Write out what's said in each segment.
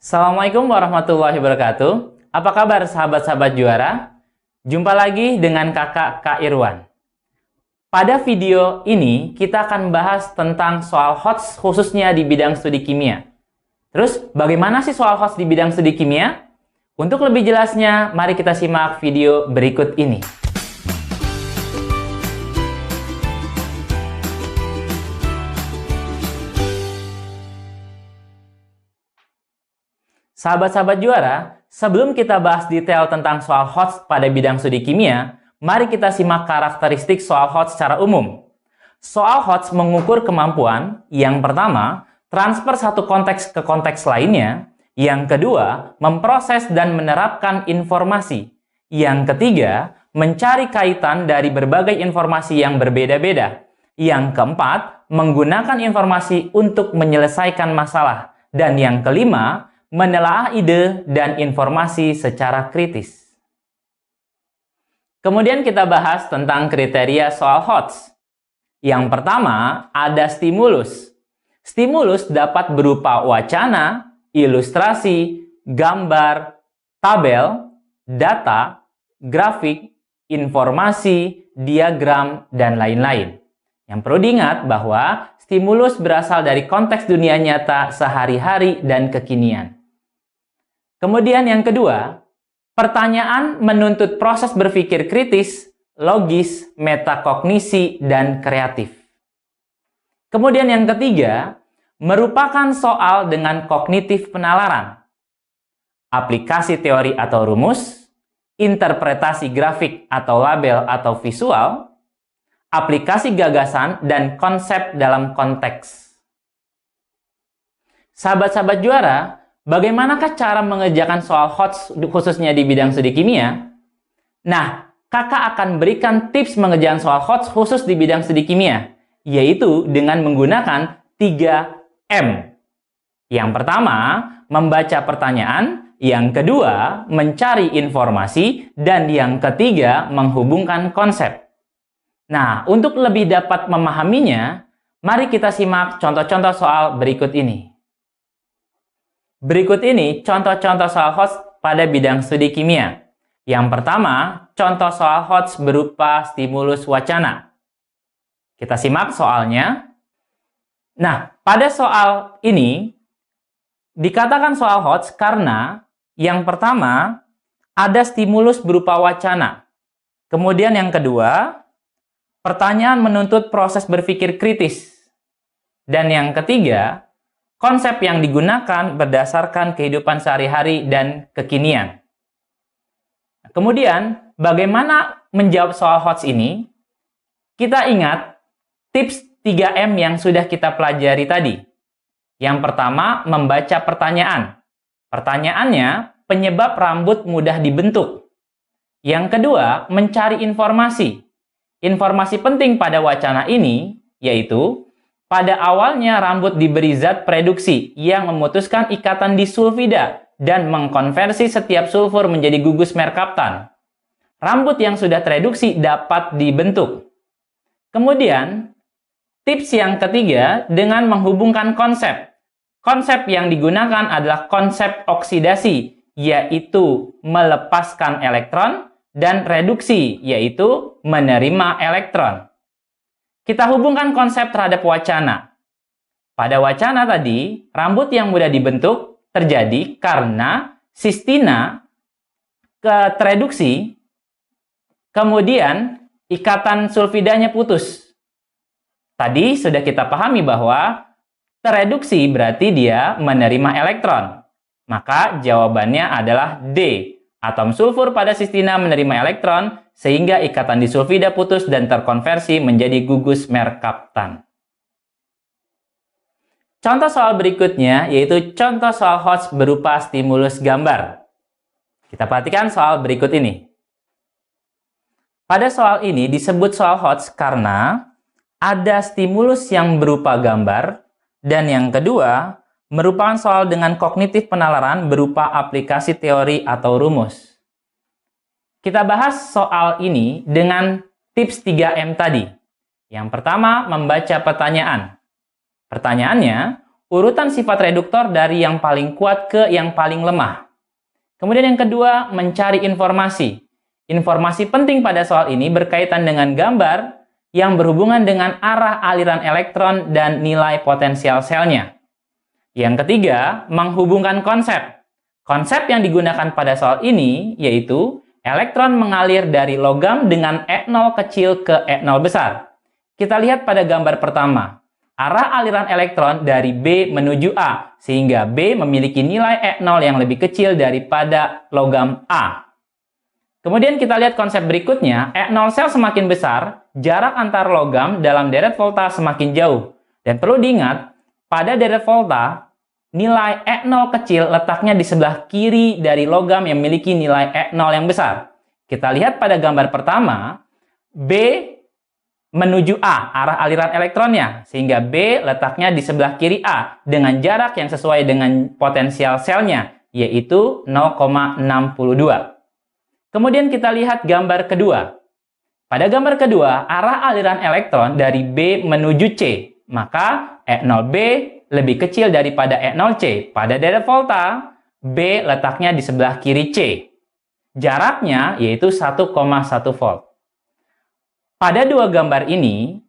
Assalamualaikum warahmatullahi wabarakatuh. Apa kabar sahabat-sahabat juara? Jumpa lagi dengan kakak Kak Irwan. Pada video ini kita akan bahas tentang soal HOTS khususnya di bidang studi kimia. Terus bagaimana sih soal HOTS di bidang studi kimia? Untuk lebih jelasnya, mari kita simak video berikut ini. Sahabat-sahabat juara, sebelum kita bahas detail tentang soal HOTS pada bidang studi kimia, mari kita simak karakteristik soal HOTS secara umum. Soal HOTS mengukur kemampuan, yang pertama, transfer satu konteks ke konteks lainnya, yang kedua, memproses dan menerapkan informasi, yang ketiga, mencari kaitan dari berbagai informasi yang berbeda-beda, yang keempat, menggunakan informasi untuk menyelesaikan masalah, dan yang kelima, menelaah ide dan informasi secara kritis. Kemudian kita bahas tentang kriteria soal HOTS. Yang pertama, ada stimulus. Stimulus dapat berupa wacana, ilustrasi, gambar, tabel, data, grafik, informasi, diagram, dan lain-lain. Yang perlu diingat bahwa stimulus berasal dari konteks dunia nyata sehari-hari dan kekinian. Kemudian yang kedua, pertanyaan menuntut proses berpikir kritis, logis, metakognisi, dan kreatif. Kemudian yang ketiga, merupakan soal dengan kognitif penalaran, aplikasi teori atau rumus, interpretasi grafik atau label atau visual, aplikasi gagasan, dan konsep dalam konteks. Sahabat-sahabat juara, bagaimanakah cara mengerjakan soal HOTS khususnya di bidang studi kimia? Nah, kakak akan berikan tips mengerjakan soal HOTS khusus di bidang studi kimia, yaitu dengan menggunakan 3M. Yang pertama, membaca pertanyaan, yang kedua, mencari informasi, dan yang ketiga, menghubungkan konsep. Nah, untuk lebih dapat memahaminya, mari kita simak contoh-contoh soal berikut ini. Berikut ini contoh-contoh soal HOTS pada bidang studi kimia. Yang pertama, contoh soal HOTS berupa stimulus wacana. Kita simak soalnya. Nah, pada soal ini dikatakan soal HOTS karena yang pertama ada stimulus berupa wacana. Kemudian yang kedua, pertanyaan menuntut proses berpikir kritis. Dan yang ketiga, konsep yang digunakan berdasarkan kehidupan sehari-hari dan kekinian. Kemudian, bagaimana menjawab soal HOTS ini? Kita ingat tips 3M yang sudah kita pelajari tadi. Yang pertama, membaca pertanyaan. Pertanyaannya, penyebab rambut mudah dibentuk. Yang kedua, mencari informasi. Informasi penting pada wacana ini, yaitu pada awalnya rambut diberi zat reduksi yang memutuskan ikatan disulfida dan mengkonversi setiap sulfur menjadi gugus merkaptan. Rambut yang sudah tereduksi dapat dibentuk. Kemudian, tips yang ketiga dengan menghubungkan konsep. Konsep yang digunakan adalah konsep oksidasi, yaitu melepaskan elektron, dan reduksi, yaitu menerima elektron. Kita hubungkan konsep terhadap wacana. Pada wacana tadi, rambut yang mudah dibentuk terjadi karena sistina tereduksi, kemudian ikatan sulfidanya putus. Tadi sudah kita pahami bahwa tereduksi berarti dia menerima elektron. Maka jawabannya adalah D. Atom sulfur pada sistina menerima elektron, sehingga ikatan disulfida putus dan terkonversi menjadi gugus merkaptan. Contoh soal berikutnya yaitu contoh soal HOTS berupa stimulus gambar. Kita perhatikan soal berikut ini. Pada soal ini disebut soal HOTS karena ada stimulus yang berupa gambar, dan yang kedua, merupakan soal dengan kognitif penalaran berupa aplikasi teori atau rumus. Kita bahas soal ini dengan tips 3M tadi. Yang pertama, membaca pertanyaan. Pertanyaannya, urutan sifat reduktor dari yang paling kuat ke yang paling lemah. Kemudian yang kedua, mencari informasi. Informasi penting pada soal ini berkaitan dengan gambar yang berhubungan dengan arah aliran elektron dan nilai potensial selnya. Yang ketiga, menghubungkan konsep. Konsep yang digunakan pada soal ini yaitu elektron mengalir dari logam dengan E0 kecil ke E0 besar. Kita lihat pada gambar pertama. Arah aliran elektron dari B menuju A, sehingga B memiliki nilai E0 yang lebih kecil daripada logam A. Kemudian kita lihat konsep berikutnya, E0 sel semakin besar, jarak antar logam dalam deret volta semakin jauh. Dan perlu diingat, pada deret volta, nilai E0 kecil letaknya di sebelah kiri dari logam yang memiliki nilai E0 yang besar. Kita lihat pada gambar pertama, B menuju A, arah aliran elektronnya, sehingga B letaknya di sebelah kiri A, dengan jarak yang sesuai dengan potensial selnya, yaitu 0,62. Kemudian kita lihat gambar kedua. Pada gambar kedua, arah aliran elektron dari B menuju C. Maka E0B lebih kecil daripada E0C. Pada deret volta, B letaknya di sebelah kiri C. Jaraknya yaitu 1,1 volt. Pada dua gambar ini,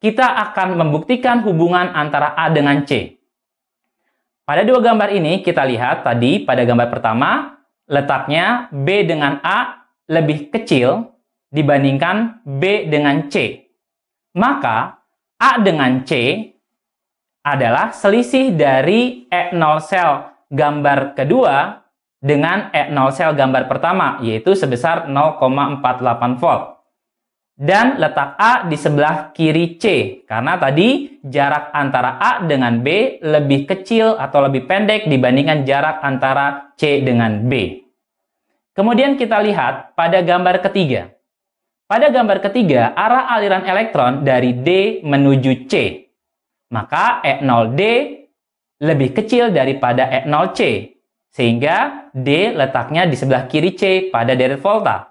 kita akan membuktikan hubungan antara A dengan C. Pada dua gambar ini, kita lihat tadi pada gambar pertama, letaknya B dengan A lebih kecil dibandingkan B dengan C. Maka, A dengan C adalah selisih dari E0 sel gambar kedua dengan E0 sel gambar pertama, yaitu sebesar 0,48 volt. Dan letak A di sebelah kiri C, karena tadi jarak antara A dengan B lebih kecil atau lebih pendek dibandingkan jarak antara C dengan B. Kemudian kita lihat pada gambar ketiga. Pada gambar ketiga, arah aliran elektron dari D menuju C. Maka E0D lebih kecil daripada E0C, sehingga D letaknya di sebelah kiri C pada deret volta.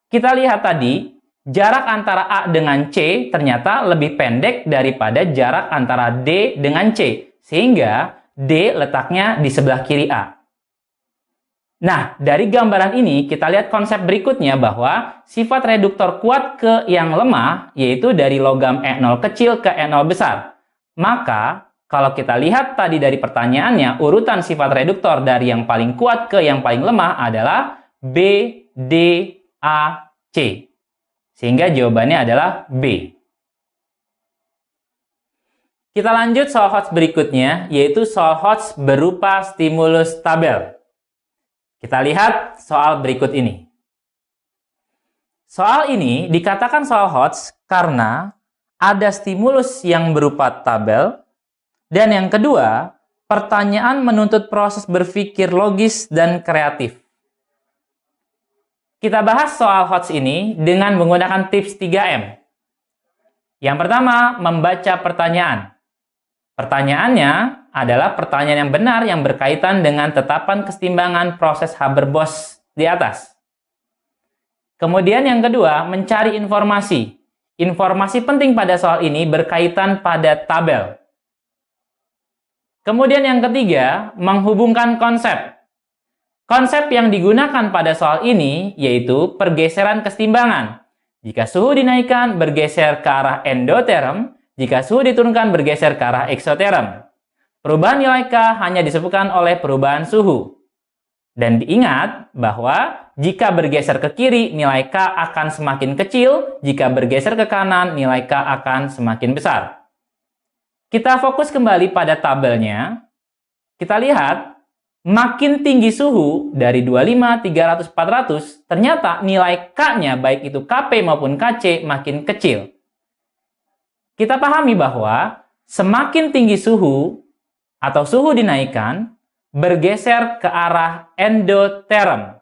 Kita lihat tadi, jarak antara A dengan C ternyata lebih pendek daripada jarak antara D dengan C, sehingga D letaknya di sebelah kiri A. Nah, dari gambaran ini kita lihat konsep berikutnya bahwa sifat reduktor kuat ke yang lemah, yaitu dari logam E0 kecil ke E0 besar. Maka, kalau kita lihat tadi dari pertanyaannya, urutan sifat reduktor dari yang paling kuat ke yang paling lemah adalah B, D, A, C. Sehingga jawabannya adalah B. Kita lanjut soal HOTS berikutnya, yaitu soal HOTS berupa stimulus tabel. Kita lihat soal berikut ini. Soal ini dikatakan soal HOTS karena ada stimulus yang berupa tabel, dan yang kedua, pertanyaan menuntut proses berpikir logis dan kreatif. Kita bahas soal HOTS ini dengan menggunakan tips 3M. Yang pertama, membaca pertanyaan. Pertanyaannya adalah pertanyaan yang benar yang berkaitan dengan tetapan kesetimbangan proses Haber-Bosch di atas. Kemudian yang kedua, mencari informasi. Informasi penting pada soal ini berkaitan pada tabel. Kemudian yang ketiga, menghubungkan konsep. Konsep yang digunakan pada soal ini yaitu pergeseran kesetimbangan. Jika suhu dinaikkan, bergeser ke arah endoterm. Jika suhu diturunkan, bergeser ke arah eksoterm. Perubahan nilai K hanya disebabkan oleh perubahan suhu. Dan diingat bahwa jika bergeser ke kiri, nilai K akan semakin kecil. Jika bergeser ke kanan, nilai K akan semakin besar. Kita fokus kembali pada tabelnya. Kita lihat, makin tinggi suhu dari 25, 300, 400, ternyata nilai K-nya baik itu Kp maupun Kc makin kecil. Kita pahami bahwa semakin tinggi suhu atau suhu dinaikkan, bergeser ke arah endoterm.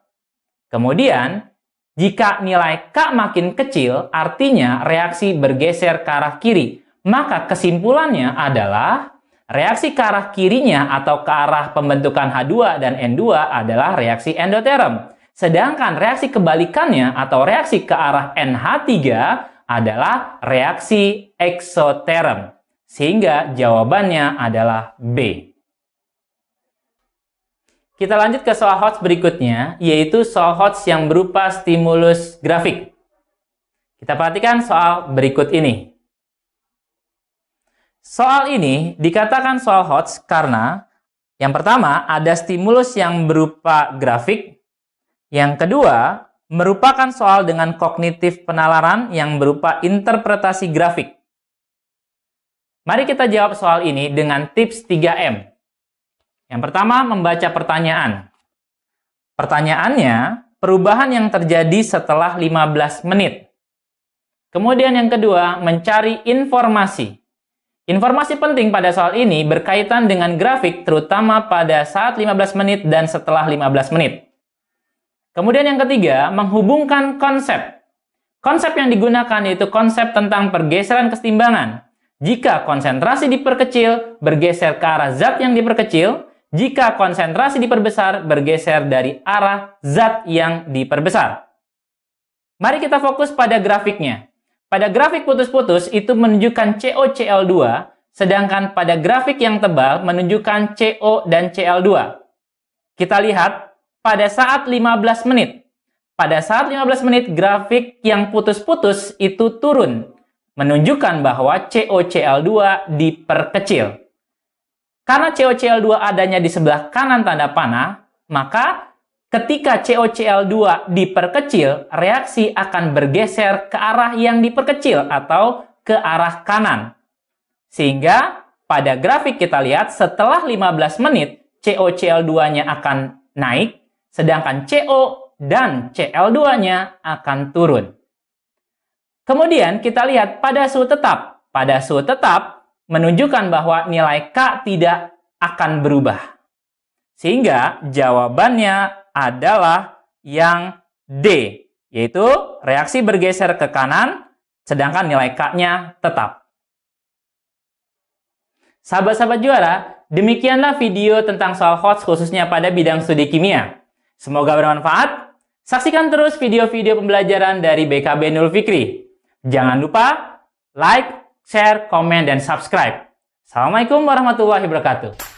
Kemudian, jika nilai K makin kecil, artinya reaksi bergeser ke arah kiri. Maka kesimpulannya adalah reaksi ke arah kirinya atau ke arah pembentukan H2 dan N2 adalah reaksi endoterm. Sedangkan reaksi kebalikannya atau reaksi ke arah NH3 adalah reaksi eksoterm. Sehingga jawabannya adalah B. Kita lanjut ke soal HOTS berikutnya, yaitu soal HOTS yang berupa stimulus grafik. Kita perhatikan soal berikut ini. Soal ini dikatakan soal HOTS karena yang pertama ada stimulus yang berupa grafik, yang kedua merupakan soal dengan kognitif penalaran yang berupa interpretasi grafik. Mari kita jawab soal ini dengan tips 3M. Yang pertama, membaca pertanyaan. Pertanyaannya, perubahan yang terjadi setelah 15 menit. Kemudian yang kedua, mencari informasi. Informasi penting pada soal ini berkaitan dengan grafik, terutama pada saat 15 menit dan setelah 15 menit. Kemudian yang ketiga, menghubungkan konsep. Konsep yang digunakan yaitu konsep tentang pergeseran kesetimbangan. Jika konsentrasi diperkecil, bergeser ke arah zat yang diperkecil. Jika konsentrasi diperbesar, bergeser dari arah zat yang diperbesar. Mari kita fokus pada grafiknya. Pada grafik putus-putus itu menunjukkan COCl2, sedangkan pada grafik yang tebal menunjukkan CO dan Cl2. Kita lihat pada saat 15 menit. Pada saat 15 menit grafik yang putus-putus itu turun, menunjukkan bahwa COCl2 diperkecil. Karena COCl2 adanya di sebelah kanan tanda panah, maka ketika COCl2 diperkecil, reaksi akan bergeser ke arah yang diperkecil atau ke arah kanan. Sehingga pada grafik kita lihat setelah 15 menit COCl2-nya akan naik, sedangkan CO dan Cl2-nya akan turun. Kemudian kita lihat pada suhu tetap. Pada suhu tetap menunjukkan bahwa nilai K tidak akan berubah. Sehingga jawabannya adalah yang D, yaitu reaksi bergeser ke kanan, sedangkan nilai K-nya tetap. Sahabat-sahabat juara, demikianlah video tentang soal HOTS khususnya pada bidang studi kimia. Semoga bermanfaat. Saksikan terus video-video pembelajaran dari BKB Nurul Fikri. Jangan lupa like, share, komen, dan subscribe. Assalamualaikum warahmatullahi wabarakatuh.